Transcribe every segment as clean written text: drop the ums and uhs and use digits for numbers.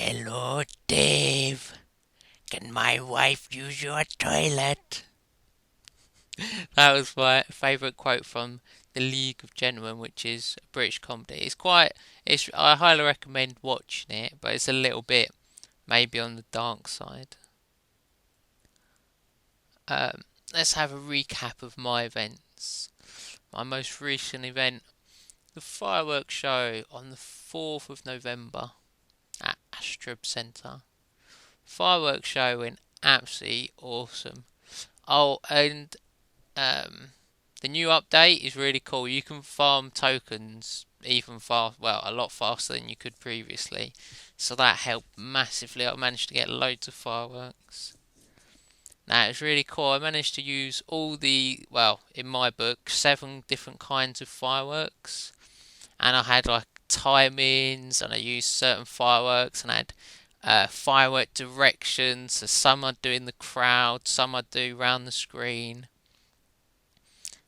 Hello, Dave. Can my wife use your toilet? That was my favourite quote from The League of Gentlemen, which is a British comedy. I highly recommend watching it, but it's a little bit maybe on the dark side. Um, let's have a recap of my events. My most recent event, the fireworks show on the 4th of November at Astrub Centre. Fireworks show went absolutely awesome. Oh, and um, the new update is really cool. You can farm tokens even a lot faster than you could previously. So that helped massively. I managed to get loads of fireworks. Now it's really cool. I managed to use in my book, 7 different kinds of fireworks. And I had like timings, and I used certain fireworks, and I had firework directions. So some I'd do in the crowd, some I'd do round the screen.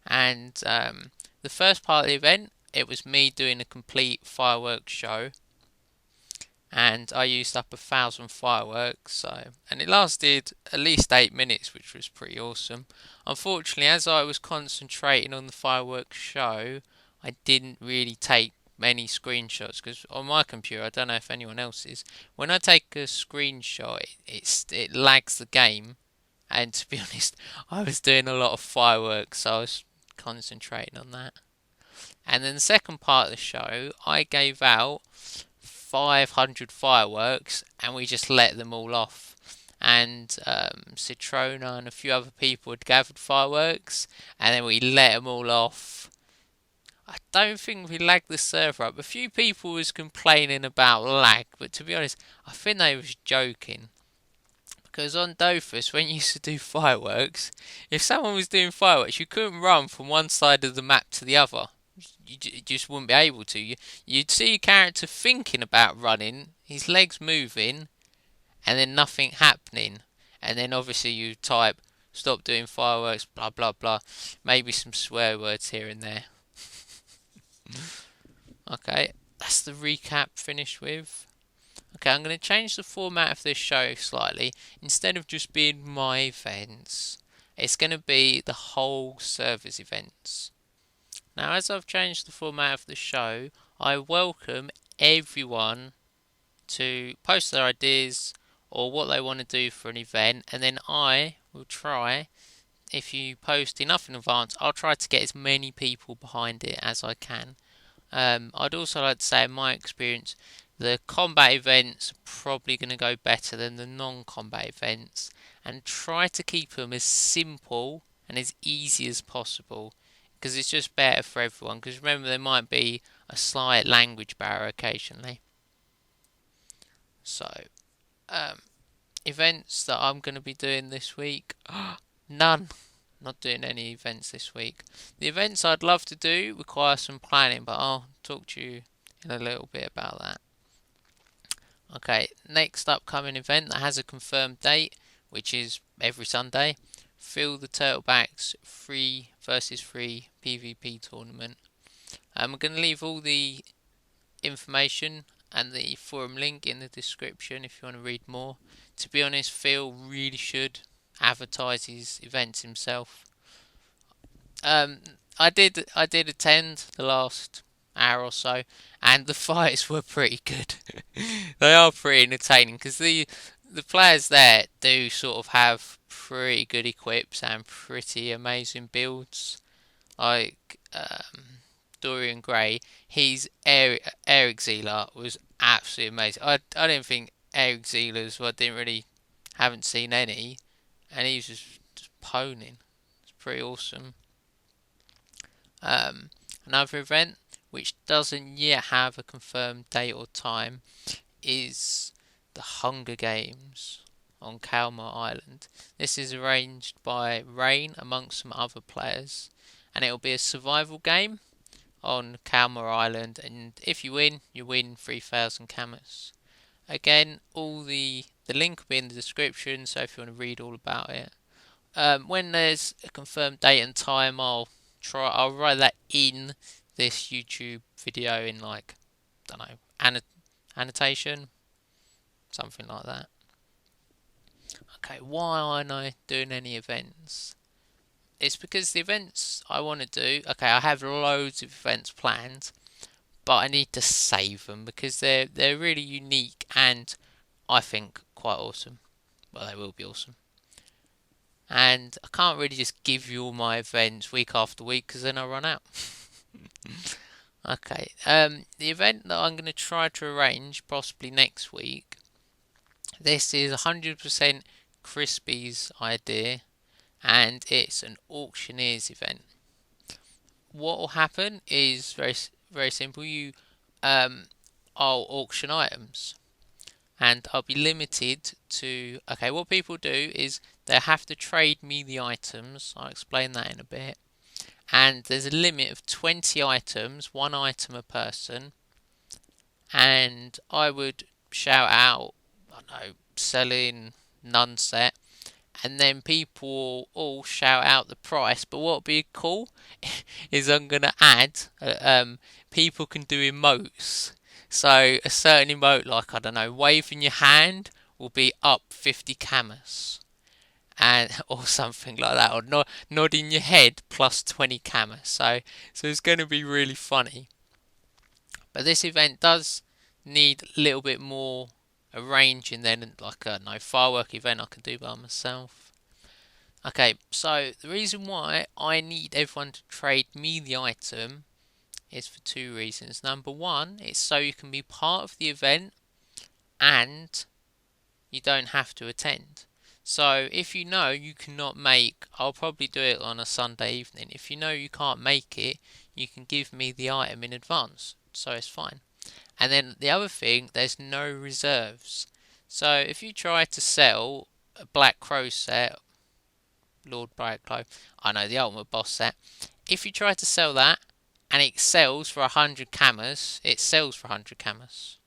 And the first part of the event, it was me doing a complete fireworks show, and I used up 1,000 fireworks. And it lasted at least 8 minutes, which was pretty awesome. Unfortunately, as I was concentrating on the fireworks show, I didn't really take many screenshots because on my computer, I don't know if anyone else's, when I take a screenshot, it lags the game. And to be honest, I was doing a lot of fireworks, so I was concentrating on that. And then the second part of the show, I gave out 500 fireworks, and we just let them all off. And Citrona and a few other people had gathered fireworks, and then we let them all off. I don't think we lagged the server up. A few people was complaining about lag, but to be honest, I think they was joking. Because on Dofus, when you used to do fireworks, if someone was doing fireworks, you couldn't run from one side of the map to the other. You just wouldn't be able to. You'd see your character thinking about running, his legs moving, and then nothing happening. And then obviously you type, stop doing fireworks, blah blah blah. Maybe some swear words here and there. Okay, that's the recap finished with. Okay, I'm going to change the format of this show slightly. Instead of just being my events, it's going to be the whole server's events. Now, as I've changed the format of the show, I welcome everyone to post their ideas or what they want to do for an event, and then I will try, if you post enough in advance, I'll try to get as many people behind it as I can. I'd also like to say, in my experience, the combat events are probably going to go better than the non-combat events, and try to keep them as simple and as easy as possible, because it's just better for everyone. Because remember, there might be a slight language barrier occasionally. So, events that I'm going to be doing this week, none. Not doing any events this week. The events I'd love to do require some planning, but I'll talk to you in a little bit about that. Okay, next upcoming event that has a confirmed date, which is every Sunday, Phil the Turtlebacks 3 versus 3 PvP tournament. We're going to leave all the information and the forum link in the description if you want to read more. To be honest, Phil really should advertise his events himself. I did attend the last hour or so, and the fights were pretty good. They are pretty entertaining because the players there do sort of have pretty good equips and pretty amazing builds. Like Dorian Gray, his Eric Zealer was absolutely amazing. I didn't think Eric Zealers, haven't seen any, and he was just poning. It's pretty awesome. Another event which doesn't yet have a confirmed date or time is the Hunger Games on Kalmar Island. This is arranged by Rain amongst some other players, and it will be a survival game on Kalmar Island, and if you win 3,000 camas. Again, all the link will be in the description, so if you want to read all about it. When there's a confirmed date and time, I'll write that in this YouTube video in, like, I don't know, annotation. something like that. Okay, why aren't I doing any events? It's because the events I want to do, okay, I have loads of events planned, but I need to save them because they're really unique and I think quite awesome. Well, they will be awesome. And I can't really just give you all my events week after week because then I'll run out. Okay, the event that I'm going to try to arrange possibly next week, this is 100% Crispy's idea and it's an auctioneer's event. What will happen is very simple. I'll auction items, and I'll be limited to. Okay, what people do is they have to trade me the items. I'll explain that in a bit. And there's a limit of 20 items, one item a person, and I would shout out, I don't know, selling none set, and then people all shout out the price. But what would be cool is I'm going to add, people can do emotes. So a certain emote, like, I don't know, waving your hand will be up 50 camas. And, or something like that, or nodding your head plus 20 camas. So it's going to be really funny. But this event does need a little bit more arranging than like a firework event I can do by myself. Okay, so the reason why I need everyone to trade me the item is for two reasons. Number one, it's so you can be part of the event and you don't have to attend. So if you know you cannot make, I'll probably do it on a Sunday evening. If you know you can't make it, you can give me the item in advance. So it's fine. And then the other thing, there's no reserves. So if you try to sell a Black Crow set, Lord Blackclow, I know, the Ultimate Boss set. If you try to sell that and it sells for 100 camas, it sells for 100 camas.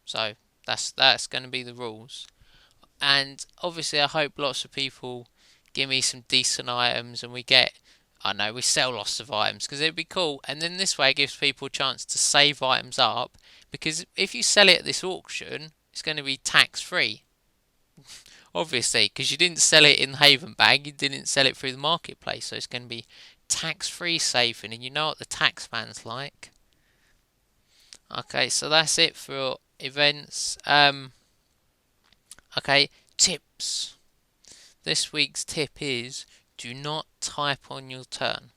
So that's going to be the rules. And obviously I hope lots of people give me some decent items and we sell lots of items because it'd be cool. And then this way it gives people a chance to save items up, because if you sell it at this auction, it's going to be tax free. Obviously, because you didn't sell it in the Haven bag, you didn't sell it through the marketplace, so it's going to be tax free saving, and you know what the tax man's like. Okay, so that's it for events. Okay, tips. This week's tip is do not type on your turn.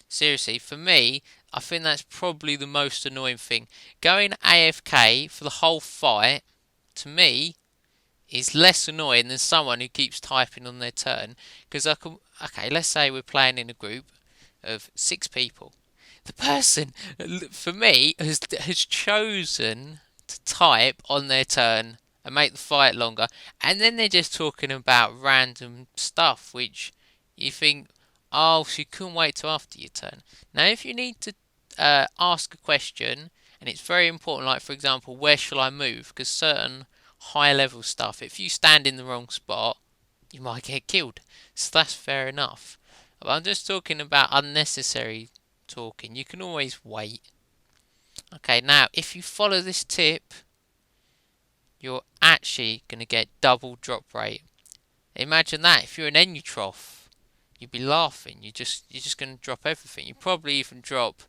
Seriously, for me, I think that's probably the most annoying thing. Going AFK for the whole fight, to me, is less annoying than someone who keeps typing on their turn. Because let's say we're playing in a group of 6 people. The person, for me, has chosen to type on their turn and make the fight longer, and then they're just talking about random stuff which you think, oh, so you couldn't wait till after your turn. Now if you need to ask a question and it's very important, like for example, where shall I move, because certain high level stuff, if you stand in the wrong spot you might get killed, so that's fair enough. But I'm just talking about unnecessary talking. You can always wait. Okay, now if you follow this tip, you're actually going to get double drop rate. Imagine that. If you're an Enutroph, you'd be laughing. You're just going to drop everything. You probably even drop,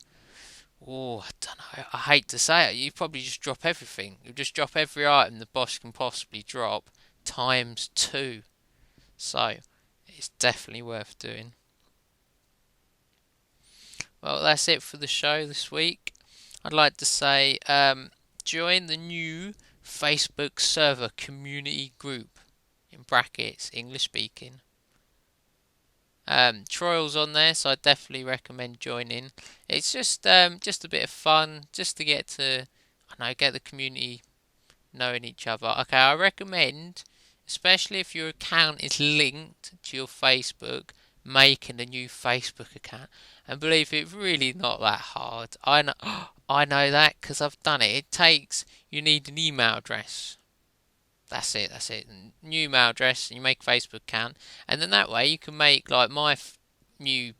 I don't know, I hate to say it, you probably just drop everything. You just drop every item the boss can possibly drop times 2. So it's definitely worth doing. Well, that's it for the show this week. I'd like to say join the new Facebook server community group, in brackets English speaking. Trials on there, so I definitely recommend joining. It's just a bit of fun, just to get the community knowing each other. Okay, I recommend, especially if your account is linked to your Facebook, making a new Facebook account. And believe it's really not that hard. I know that because I've done it. You need an email address. That's it. New email address, and you make a Facebook account, and then that way you can make, like, my new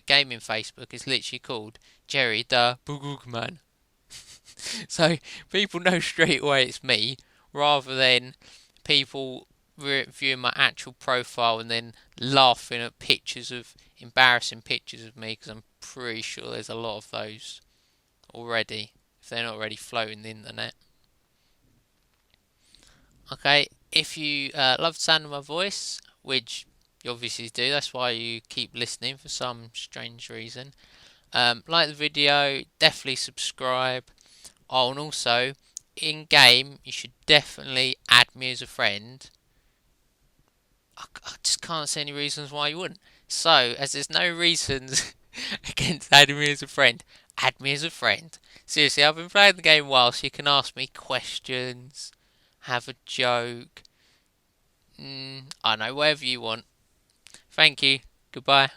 gaming Facebook is literally called Jerry the Boogman. So people know straight away it's me, rather than people viewing my actual profile and then laughing at pictures of embarrassing pictures of me, because I'm pretty sure there's a lot of those already, if they're not already floating the internet. Okay, if you love the sound of my voice, which you obviously do, that's why you keep listening for some strange reason, like the video, definitely subscribe. Oh, and also, in game, you should definitely add me as a friend. I just can't see any reasons why you wouldn't. So, as there's no reasons against adding me as a friend, add me as a friend. Seriously, I've been playing the game a while, so you can ask me questions, have a joke. I don't know, whatever you want. Thank you. Goodbye.